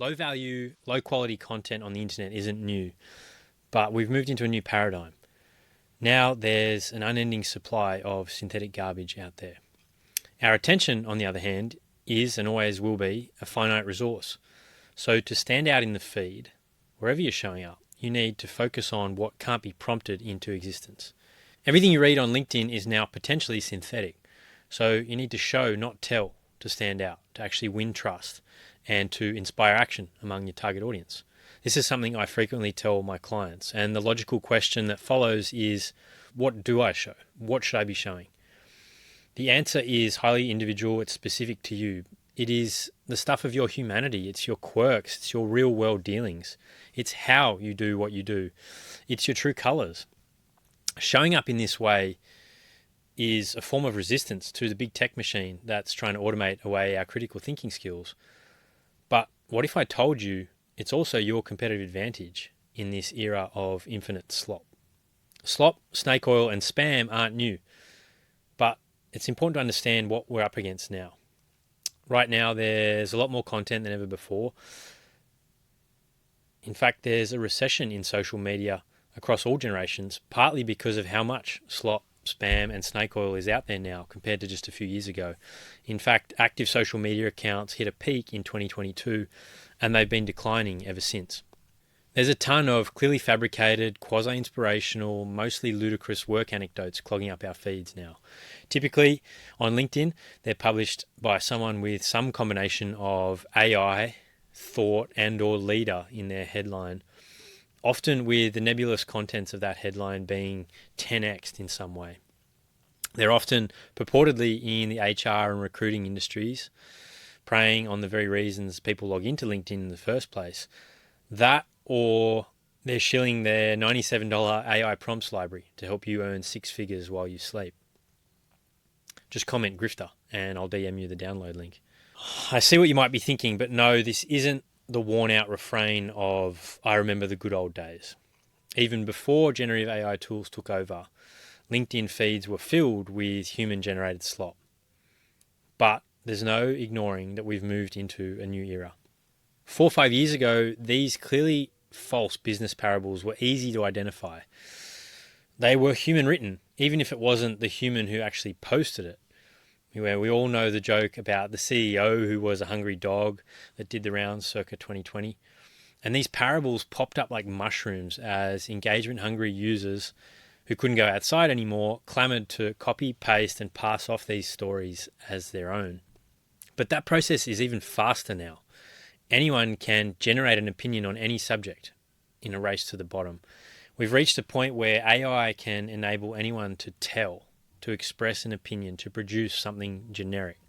Low value, low quality content on the internet isn't new, but we've moved into a new paradigm. Now there's an unending supply of synthetic garbage out there. Our attention, on the other hand, is and always will be a finite resource. So to stand out in the feed, wherever you're showing up, you need to focus on what can't be prompted into existence. Everything you read on LinkedIn is now potentially synthetic. So you need to show, not tell, to stand out, to actually win trust, and to inspire action among your target audience. This is something I frequently tell my clients, and the logical question that follows is, what do I show? What should I be showing? The answer is highly individual, it's specific to you. It is the stuff of your humanity, it's your quirks, it's your real world dealings. It's how you do what you do. It's your true colours. Showing up in this way is a form of resistance to the big tech machine that's trying to automate away our critical thinking skills. But what if I told you it's also your competitive advantage in this era of infinite slop? Slop, snake oil, and spam aren't new, but it's important to understand what we're up against now. Right now, there's a lot more content than ever before. In fact, there's a recession in social media across all generations, partly because of how much slop, spam, and snake oil is out there now compared to just a few years ago. In fact, active social media accounts hit a peak in 2022, and they've been declining ever since. There's a ton of clearly fabricated, quasi-inspirational, mostly ludicrous work anecdotes clogging up our feeds now. Typically, on LinkedIn, they're published by someone with some combination of AI, thought, and or leader in their headline, often with the nebulous contents of that headline being 10x'd in some way. They're often purportedly in the HR and recruiting industries, preying on the very reasons people log into LinkedIn in the first place. That, or they're shilling their $97 AI prompts library to help you earn six figures while you sleep. Just comment grifter and I'll DM you the download link. I see what you might be thinking, but no, this isn't the worn out refrain of I remember the good old days. Even before generative AI tools took over, LinkedIn feeds were filled with human generated slop. But there's no ignoring that we've moved into a new era. 4 or 5 years ago, these clearly false business parables were easy to identify. They were human written, even if it wasn't the human who actually posted it. Where we all know the joke about the CEO who was a hungry dog that did the rounds circa 2020. And these parables popped up like mushrooms as engagement-hungry users who couldn't go outside anymore clamored to copy, paste, and pass off these stories as their own. But that process is even faster now. Anyone can generate an opinion on any subject in a race to the bottom. We've reached a point where AI can enable anyone to tell, to express an opinion, to produce something generic.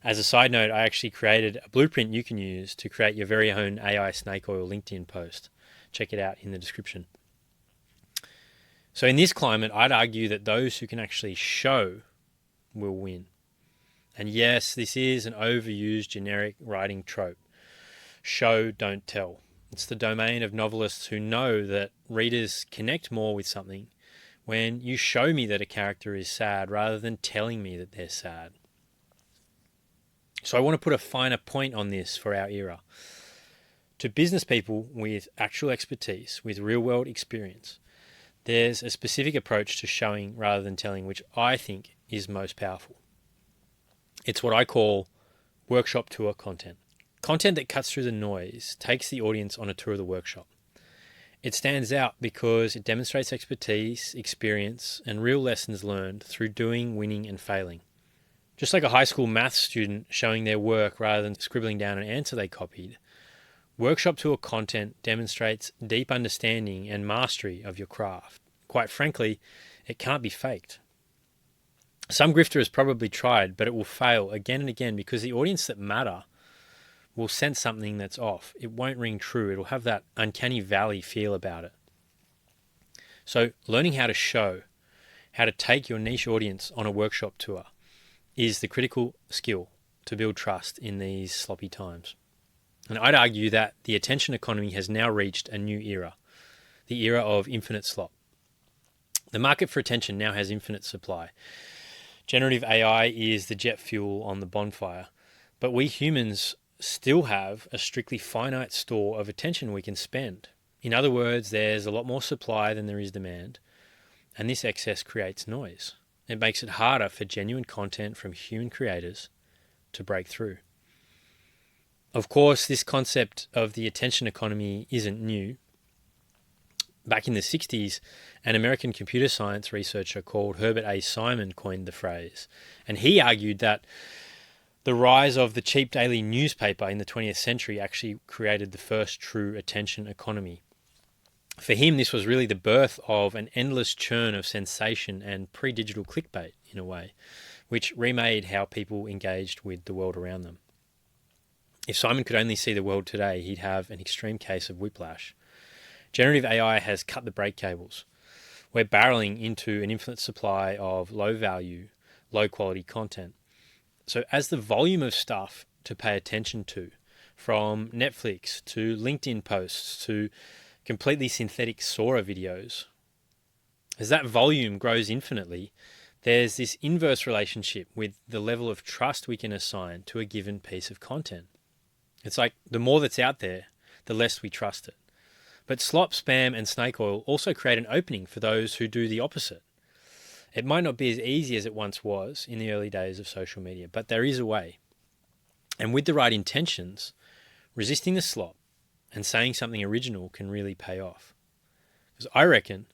As a side note, I actually created a blueprint you can use to create your very own AI snake oil LinkedIn post. Check it out in the description. So in this climate, I'd argue that those who can actually show will win. And yes, this is an overused generic writing trope. Show, don't tell. It's the domain of novelists who know that readers connect more with something when you show me that a character is sad rather than telling me that they're sad. So I want to put a finer point on this for our era. To business people with actual expertise, with real-world experience, there's a specific approach to showing rather than telling, which I think is most powerful. It's what I call workshop tour content. Content that cuts through the noise, takes the audience on a tour of the workshop. It stands out because it demonstrates expertise, experience, and real lessons learned through doing, winning, and failing. Just like a high school maths student showing their work rather than scribbling down an answer they copied, workshop tour content demonstrates deep understanding and mastery of your craft. Quite frankly, it can't be faked. Some grifter has probably tried, but it will fail again and again because the audience that matter will sense something that's off. It won't ring true. It'll have that uncanny valley feel about it. So learning how to show, how to take your niche audience on a workshop tour is the critical skill to build trust in these sloppy times. And I'd argue that the attention economy has now reached a new era, the era of infinite slop. The market for attention now has infinite supply. Generative AI is the jet fuel on the bonfire, but we humans still have a strictly finite store of attention we can spend. In other words, there's a lot more supply than there is demand, and this excess creates noise. It makes it harder for genuine content from human creators to break through. Of course, this concept of the attention economy isn't new. Back in the 60s, an American computer science researcher called Herbert A. Simon coined the phrase, and he argued that the rise of the cheap daily newspaper in the 20th century actually created the first true attention economy. For him, this was really the birth of an endless churn of sensation and pre-digital clickbait, in a way, which remade how people engaged with the world around them. If Simon could only see the world today, he'd have an extreme case of whiplash. Generative AI has cut the brake cables. We're barreling into an infinite supply of low-value, low-quality content. So as the volume of stuff to pay attention to, from Netflix to LinkedIn posts to completely synthetic Sora videos, as that volume grows infinitely, there's this inverse relationship with the level of trust we can assign to a given piece of content. It's like the more that's out there, the less we trust it. But slop, spam, and snake oil also create an opening for those who do the opposite. It might not be as easy as it once was in the early days of social media, but there is a way. And with the right intentions, resisting the slop and saying something original can really pay off. Because I reckon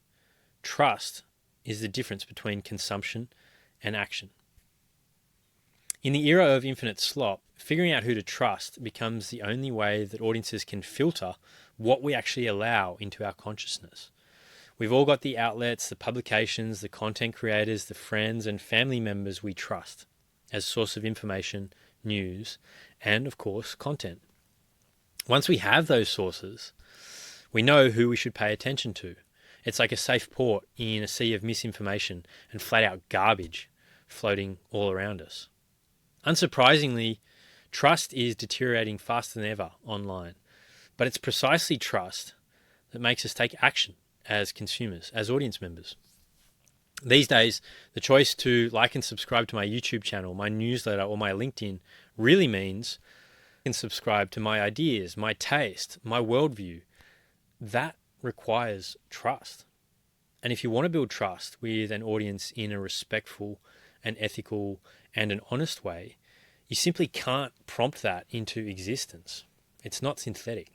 trust is the difference between consumption and action. In the era of infinite slop, figuring out who to trust becomes the only way that audiences can filter what we actually allow into our consciousness. We've all got the outlets, the publications, the content creators, the friends and family members we trust as source of information, news, and of course, content. Once we have those sources, we know who we should pay attention to. It's like a safe port in a sea of misinformation and flat out garbage floating all around us. Unsurprisingly, trust is deteriorating faster than ever online, but it's precisely trust that makes us take action as consumers, as audience members. These days, the choice to like and subscribe to my YouTube channel, my newsletter, or my LinkedIn really means I can subscribe to my ideas, my taste, my worldview. That requires trust. And if you want to build trust with an audience in a respectful and ethical and an honest way, you simply can't prompt that into existence. It's not synthetic.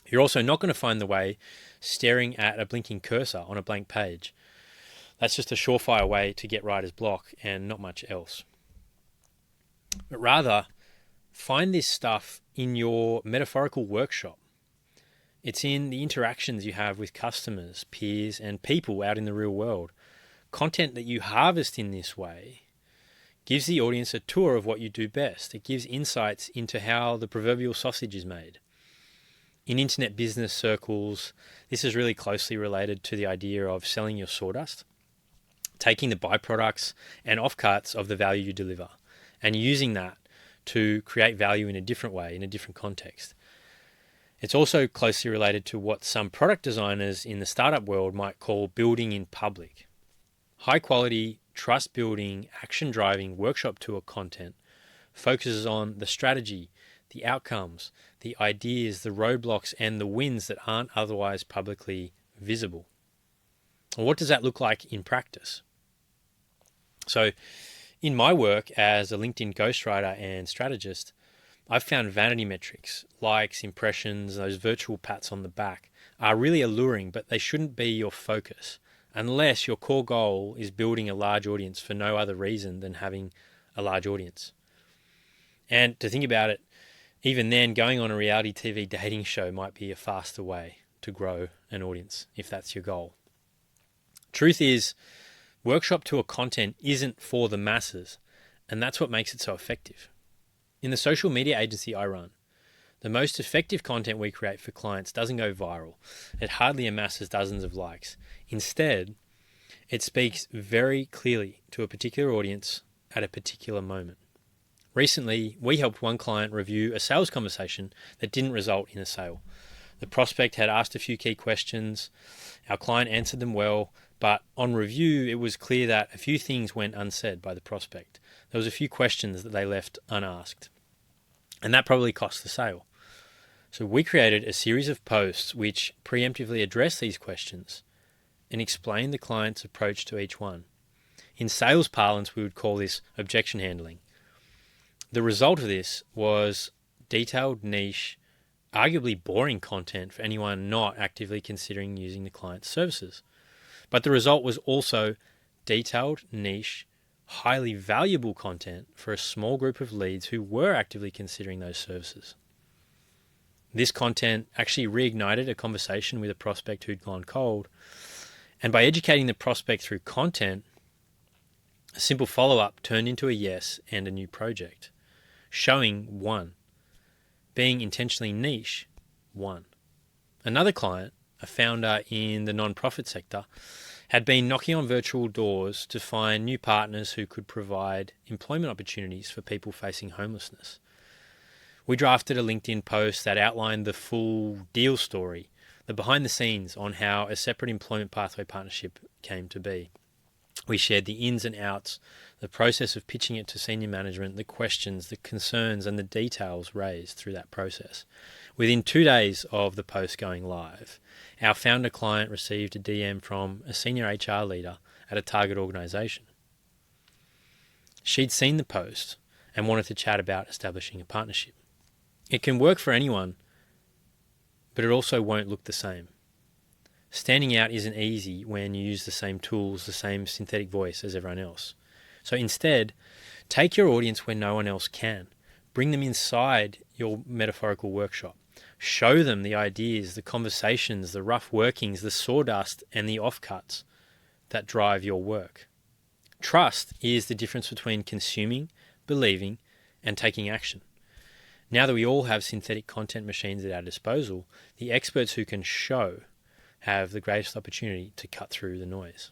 You're also not going to find the way staring at a blinking cursor on a blank page. That's just a surefire way to get writer's block and not much else. But rather, find this stuff in your metaphorical workshop. It's in the interactions you have with customers, peers, and people out in the real world. Content that you harvest in this way gives the audience a tour of what you do best. It gives insights into how the proverbial sausage is made. In internet business circles, this is really closely related to the idea of selling your sawdust, taking the byproducts and offcuts of the value you deliver, and using that to create value in a different way, in a different context. It's also closely related to what some product designers in the startup world might call building in public. High quality, trust building, action driving workshop tour content focuses on the strategy, the outcomes, the ideas, the roadblocks, and the wins that aren't otherwise publicly visible. Well, what does that look like in practice? So, in my work as a LinkedIn ghostwriter and strategist, I've found vanity metrics, likes, impressions, those virtual pats on the back are really alluring, but they shouldn't be your focus unless your core goal is building a large audience for no other reason than having a large audience. And to think about it, even then, going on a reality TV dating show might be a faster way to grow an audience if that's your goal. Truth is, workshop tour content isn't for the masses, and that's what makes it so effective. In the social media agency I run, the most effective content we create for clients doesn't go viral. It hardly amasses dozens of likes. Instead, it speaks very clearly to a particular audience at a particular moment. Recently, we helped one client review a sales conversation that didn't result in a sale. The prospect had asked a few key questions. Our client answered them well, but on review, it was clear that a few things went unsaid by the prospect. There was a few questions that they left unasked. And that probably cost the sale. So we created a series of posts which preemptively address these questions and explain the client's approach to each one. In sales parlance, we would call this objection handling. The result of this was detailed, niche, arguably boring content for anyone not actively considering using the client's services. But the result was also detailed, niche, highly valuable content for a small group of leads who were actively considering those services. This content actually reignited a conversation with a prospect who'd gone cold, and by educating the prospect through content, a simple follow-up turned into a yes and a new project. Showing one. Being intentionally niche, one. Another client, a founder in the non-profit sector, had been knocking on virtual doors to find new partners who could provide employment opportunities for people facing homelessness. We drafted a LinkedIn post that outlined the full deal story, the behind the scenes on how a separate employment pathway partnership came to be. We shared the ins and outs, the process of pitching it to senior management, the questions, the concerns, and the details raised through that process. Within 2 days of the post going live, our founder client received a DM from a senior HR leader at a target organisation. She'd seen the post and wanted to chat about establishing a partnership. It can work for anyone, but it also won't look the same. Standing out isn't easy when you use the same tools, the same synthetic voice as everyone else. So instead, take your audience where no one else can. Bring them inside your metaphorical workshop. Show them the ideas, the conversations, the rough workings, the sawdust, and the offcuts that drive your work. Trust is the difference between consuming, believing, and taking action. Now that we all have synthetic content machines at our disposal, the experts who can show have the greatest opportunity to cut through the noise.